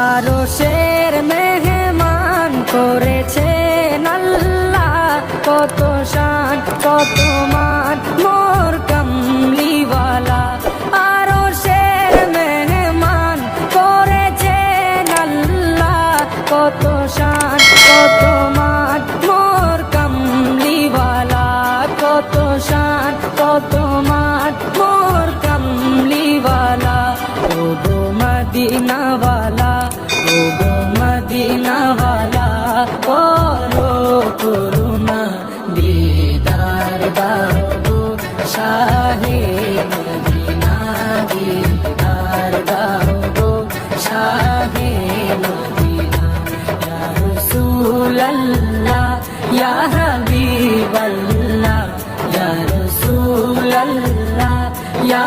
আরশের মেহমান করেছেন আল্লাহ, কত শান কত মান মোর কামলিওয়ালা। আরশের মেহমান করেছেন আল্লাহ, কত শান কত মান মোর কামলিওয়ালা, কত শান কত মান মোর কামলিওয়ালা। ও গো মদিনাওয়ালা, ও গো মদিনাওয়ালা, বড় করুণা দিদার দাও গো শাহে মদিনা, দিদার দাও গো শাহে মদিনা। ইয়া রাসূলাল্লাহ ইয়া হাবিবাল্লাহ, ইয়া রাসূলাল্লাহ ইয়া